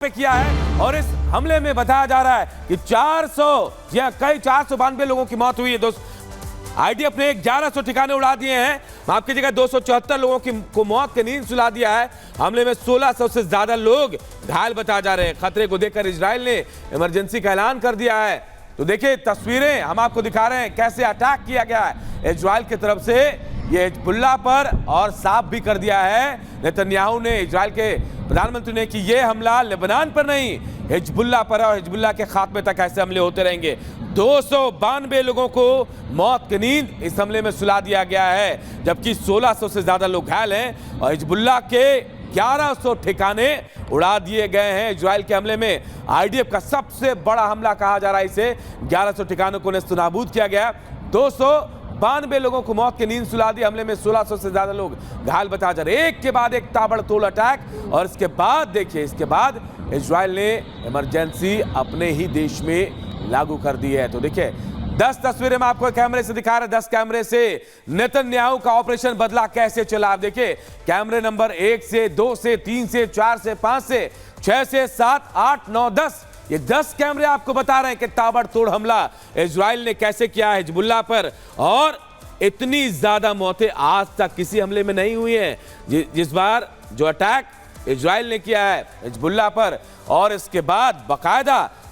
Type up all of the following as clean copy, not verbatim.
पे किया है और इस हमले में बताया जा रहा है कि 400 या कई 492 लोगों की मौत हुई है। दोस्त आईडीएफ ने 1100 ठिकाने उड़ा दिए हैं, माफ कीजिएगा 274 लोगों को मौत की नींद सुला दिया है। हमले में 1600 से ज्यादा लोग घायल बताए जा रहे हैं। खतरे को देखकर इजराइल ने इमरजेंसी का ऐलान कर दिया है। तो देखिए तस्वीरें हम आपको दिखा रहे हैं कैसे अटैक किया गया है इजराइल की तरफ से, ये हिजबुल्लाह पर, और साफ भी कर दिया है नेतन्याहू ने, इजराइल के प्रधानमंत्री ने, कि ये हमला लेबनान पर नहीं हिजबुल्लाह पर है और हिजबुल्लाह के खात्मे तक ऐसे हमले होते रहेंगे। 292 लोगों को मौत की नींद इस हमले में सुला दिया गया है, जबकि 1600 से ज्यादा लोग घायल हैं और हिजबुल्लाह के 1100 ठिकाने उड़ा दिए गए हैं इजराइल के हमले में। आईडीएफ का सबसे बड़ा हमला कहा जा रहा है इसे। 1100 ठिकानों को नेस्तनाबूद किया गया, 292 लोगों को मौत की नींद सुला दी। हमले में 1600 से ज्यादा लोग घायल बताए जा रहे, एक के बाद एक ताबड़तोड़ अटैक। और इसके बाद देखिए, इसके बाद इजराइल ने इमरजेंसी अपने ही देश में लागू कर दी है। तो देखिए 10 तस्वीरें मैं आपको कैमरे से दिखा रहे हैं, 10 कैमरे से नेतन्याहू का ऑपरेशन बदला कैसे चला। आप देखिए कैमरे नंबर 1 से 2 से 3 से 4 से 5 से 6 से 7 8 9 10, ये 10 कैमरे आपको बता रहे हैं कि ताबड़तोड़ हमला इजराइल ने कैसे किया है हिजबुल्लाह पर। और इतनी ज्यादा मौतें आज तक किसी हमले में नहीं हुई हैं जिस बार जो अटैक इजराइल ने किया है हिजबुल्लाह पर। और इसके बाद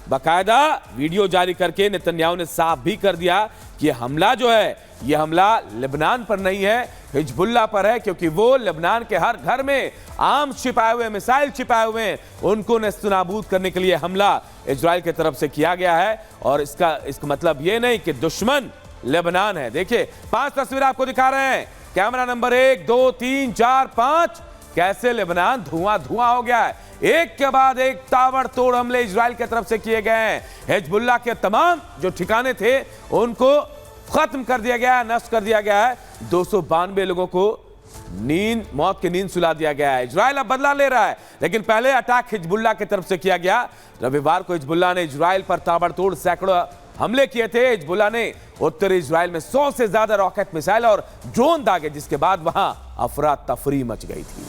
बकायदा वीडियो जारी करके नेतन्याहू ने साफ भी कर दिया कि ये हमला जो है, ये हमला लेबनान पर नहीं है, हिजबुल्लाह पर है, क्योंकि वो लेबनान के हर घर में आर्म छिपाए हुए, मिसाइल छिपाए हुए हैं, उनको नेस्तनाबूद करने के लिए हमला इजराइल की तरफ से किया गया है। और इसका मतलब ये नहीं कि दुश्मन लेबनान है। देखिए 5 तस्वीर आपको दिखा रहे हैं, कैमरा नंबर 1 2 3 4 5, कैसे लेबनान धुआं हो गया है। एक के बाद एक ताबड़तोड़ हमले इजराइल की तरफ से किए गए हैं। हिजबुल्लाह के तमाम जो ठिकाने थे उनको खत्म कर दिया गया है, नष्ट कर दिया गया है। 292 लोगों को मौत की नींद सुला दिया गया है। इजराइल अब बदला ले रहा है, लेकिन पहले अटैक हिजबुल्लाह की तरफ से किया गया। रविवार को हिजबुल्लाह ने इजराइल पर ताबड़तोड़ सैकड़ों हमले किए थे। हिजबुल्लाह ने उत्तरी इजराइल में 100 से ज्यादा रॉकेट मिसाइल और ड्रोन दागे, जिसके बाद वहां अफरा तफरी मच गई थी।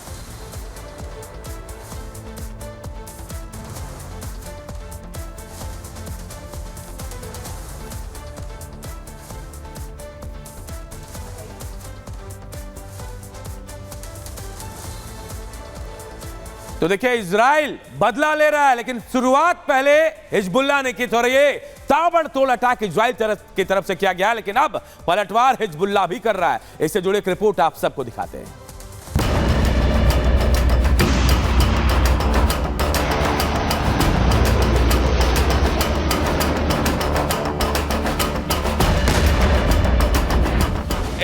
तो देखिए इजराइल बदला ले रहा है, लेकिन शुरुआत पहले हिजबुल्लाह ने की। तो ये ताबड़तोड़ अटैक इजराइल की तरफ से किया गया, लेकिन अब पलटवार हिजबुल्लाह भी कर रहा है। इससे जुड़े एक रिपोर्ट आप सबको दिखाते हैं।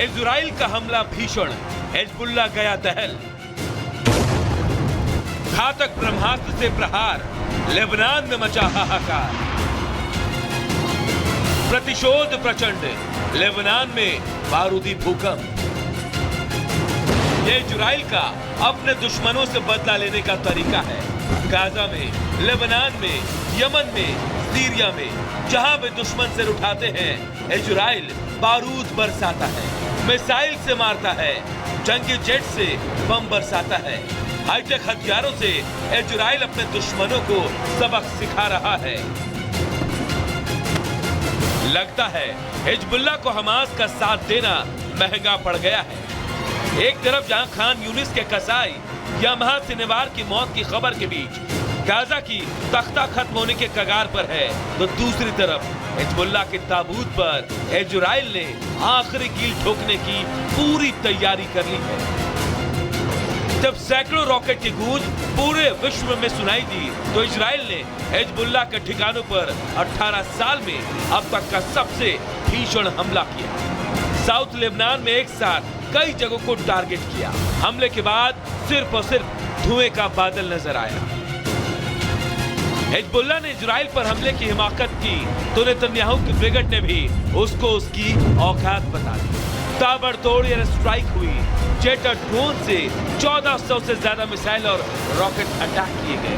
इजराइल का हमला भीषण, हिजबुल्लाह गया दहल। घातक ब्रह्मास्त्र से प्रहार, लेबनान में मचा हाहाकार। प्रतिशोध प्रचंड, लेबनान में बारूदी भूकंप। ये इजराइल का अपने दुश्मनों से बदला लेने का तरीका है। गाजा में, लेबनान में, यमन में, सीरिया में, जहां भी दुश्मन सिर उठाते हैं इजराइल बारूद बरसाता है, मिसाइल से मारता है, जंगी जेट से बम बरसाता है। हाईटेक हथियारों से इजराइल अपने दुश्मनों को सबक सिखा रहा है। लगता है हिजबुल्लाह को हमास का साथ देना महंगा पड़ गया है। एक तरफ जहां खान यूनिस के कसाई या महासिनेवार की मौत की खबर के बीच गाजा की तख्ता खत्म होने के कगार पर है, तो दूसरी तरफ हिजबुल्लाह के ताबूत पर इजराइल ने आखिरी कील ठोकने की पूरी तैयारी कर ली है। जब सैकड़ों रॉकेट की गूंज पूरे विश्व में सुनाई दी, तो इजराइल ने हिजबुल्लाह के ठिकानों पर 18 साल में अब तक का सबसे भीषण हमला किया। साउथ लेबनान में एक साथ कई जगहों को टारगेट किया। हमले के बाद सिर्फ और सिर्फ धुएं का बादल नजर आया। हिजबुल्लाह ने इजराइल पर हमले की हिमाकत की, तो नेतन्याहू की ब्रिगेड ने भी उसको उसकी औकात बता दी। ताबड़तोड़ एयर स्ट्राइक हुई, जेट और ड्रोन से 1400 से ज्यादा मिसाइल और रॉकेट अटैक किए गए,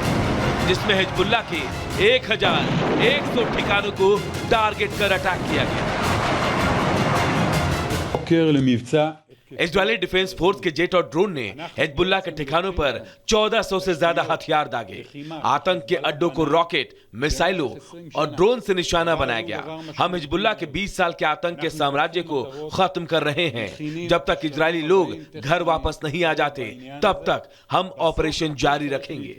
जिसमें हिजबुल्लाह के 1100 ठिकानों को टारगेट कर अटैक किया गया। בוקר למבצע इजरायली डिफेंस फोर्स के जेट और ड्रोन ने हिजबुल्लाह के ठिकानों पर 1400 से ज्यादा हथियार दागे। आतंक के अड्डों को रॉकेट, मिसाइलों और ड्रोन से निशाना बनाया गया। हम हिजबुल्लाह के 20 साल के आतंक के साम्राज्य को खत्म कर रहे हैं। जब तक इजरायली लोग घर वापस नहीं आ जाते, तब तक हम ऑपरेशन जारी रखेंगे।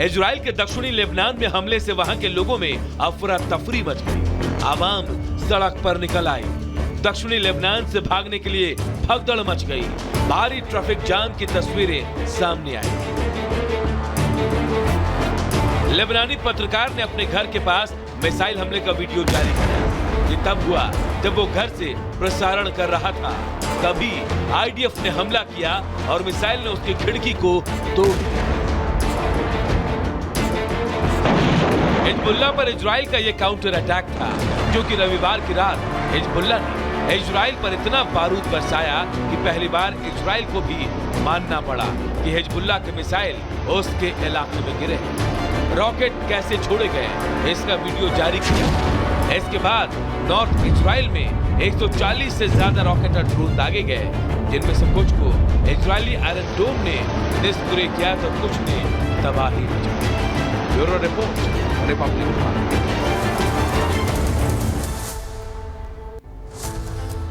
इजराइल के दक्षिणी लेबनान में हमले से वहां के लोगों में अफरा तफरी मच गई। आवाम सड़क पर निकल आई। दक्षिणी लेबनान से भागने के लिए भगदड़ मच गई। भारी ट्रैफिक जाम की तस्वीरें सामने आई। लेबनानी पत्रकार ने अपने घर के पास मिसाइल हमले का वीडियो जारी किया। ये तब हुआ जब वो घर से प्रसारण कर रहा था। तभी आईडीएफ ने हमला किया और मिसाइल ने उसकी खिड़की को तोड़ दिया। हिजबुल्लाह पर इजराइल का यह काउंटर अटैक था, क्योंकि रविवार की रात हिजबुल्लाह ने इजराइल पर इतना बारूद बरसाया कि पहली बार इजराइल को भी मानना पड़ा कि हिजबुल्लाह के मिसाइल उसके इलाके में गिरे। रॉकेट कैसे छोड़े गए, इसका वीडियो जारी किया। इसके बाद नॉर्थ इजराइल में 140 से ज्यादा रॉकेट और ड्रोन दागे गए, जिनमें से कुछ को इजरायली आयरन डोम ने निष्क्रिय किया तो कुछ ने तबाही मचाई। Bureau report, Republic.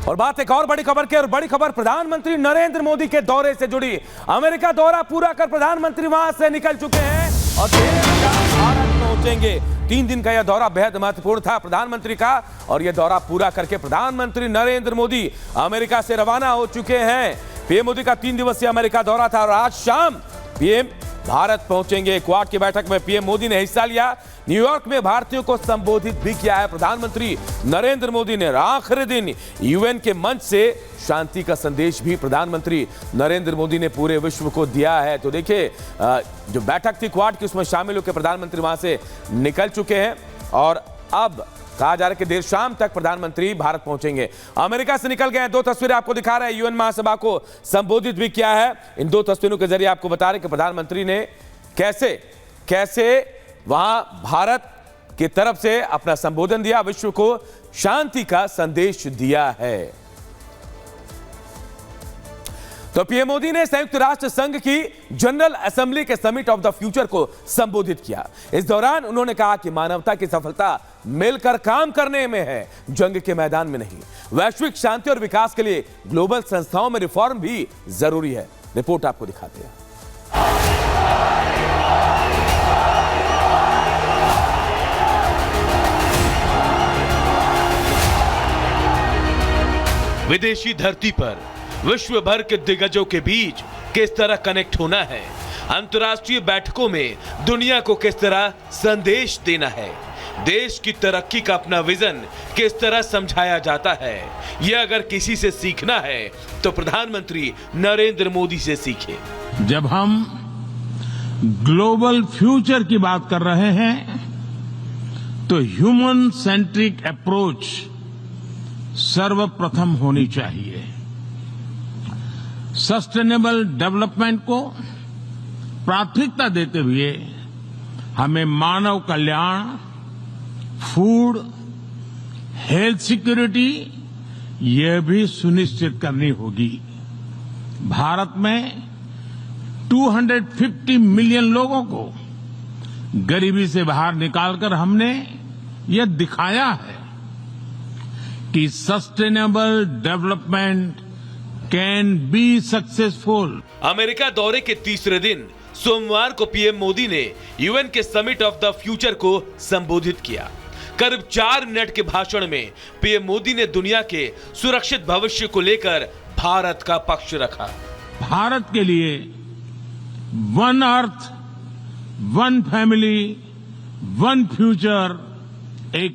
और बात एक और बड़ी खबर की, और बड़ी खबर प्रधानमंत्री नरेंद्र मोदी के दौरे से जुड़ी। अमेरिका दौरा पूरा कर प्रधानमंत्री वहां से निकल चुके हैं और देर शाम भारत पहुंचेंगे। 3 दिन का यह दौरा बेहद महत्वपूर्ण था प्रधानमंत्री का, और यह दौरा पूरा करके प्रधानमंत्री नरेंद्र मोदी अमेरिका से रवाना हो चुके हैं। पीएम मोदी का 3 दिवसीय अमेरिका दौरा था और आज शाम पीएम भारत पहुंचेंगे। क्वाड की बैठक में पीएम मोदी ने हिस्सा लिया। न्यूयॉर्क में भारतीयों को संबोधित भी किया है। प्रधानमंत्री नरेंद्र मोदी ने आखिरी दिन यूएन के मंच से शांति का संदेश भी प्रधानमंत्री नरेंद्र मोदी ने पूरे विश्व को दिया है। तो देखिए, जो बैठक थी क्वाड की, उसमें शामिल होकर प्रधानमंत्री वहां से निकल चुके हैं और अब कहा जा रहा है कि देर शाम तक प्रधानमंत्री भारत पहुंचेंगे। अमेरिका से निकल गए हैं। 2 तस्वीरें आपको दिखा रहे हैं। यूएन महासभा को संबोधित भी किया है। इन 2 तस्वीरों के जरिए आपको बता रहे हैं कि प्रधानमंत्री ने कैसे वहां भारत की तरफ से अपना संबोधन दिया, विश्व को शांति का संदेश दिया है। तो पीएम मोदी ने संयुक्त राष्ट्र संघ की जनरल असेंबली के समिट ऑफ द फ्यूचर को संबोधित किया। इस दौरान उन्होंने कहा कि मानवता की सफलता मिलकर काम करने में है, जंग के मैदान में नहीं। वैश्विक शांति और विकास के लिए ग्लोबल संस्थाओं में रिफॉर्म भी जरूरी है। रिपोर्ट आपको दिखाते हैं। विदेशी धरती पर विश्व भर के दिग्गजों के बीच किस तरह कनेक्ट होना है, अंतर्राष्ट्रीय बैठकों में दुनिया को किस तरह संदेश देना है, देश की तरक्की का अपना विजन किस तरह समझाया जाता है, यह अगर किसी से सीखना है तो प्रधानमंत्री नरेंद्र मोदी से सीखे। जब हम ग्लोबल फ्यूचर की बात कर रहे हैं तो ह्यूमन सेंट्रिक अप्रोच सर्वप्रथम होनी चाहिए। सस्टेनेबल डेवलपमेंट को प्राथमिकता देते हुए हमें मानव कल्याण, फूड, हेल्थ सिक्योरिटी यह भी सुनिश्चित करनी होगी। भारत में 250 मिलियन लोगों को गरीबी से बाहर निकालकर हमने यह दिखाया है कि sustainable development can be successful. America दौरे के तीसरे दिन सोमवार को पीएम मोदी ने यूएन के समिट ऑफ द फ्यूचर को संबोधित किया। करीब 4 मिनट के भाषण में पीएम मोदी ने दुनिया के सुरक्षित भविष्य को लेकर भारत का पक्ष रखा। भारत के लिए one earth, one family, one future एक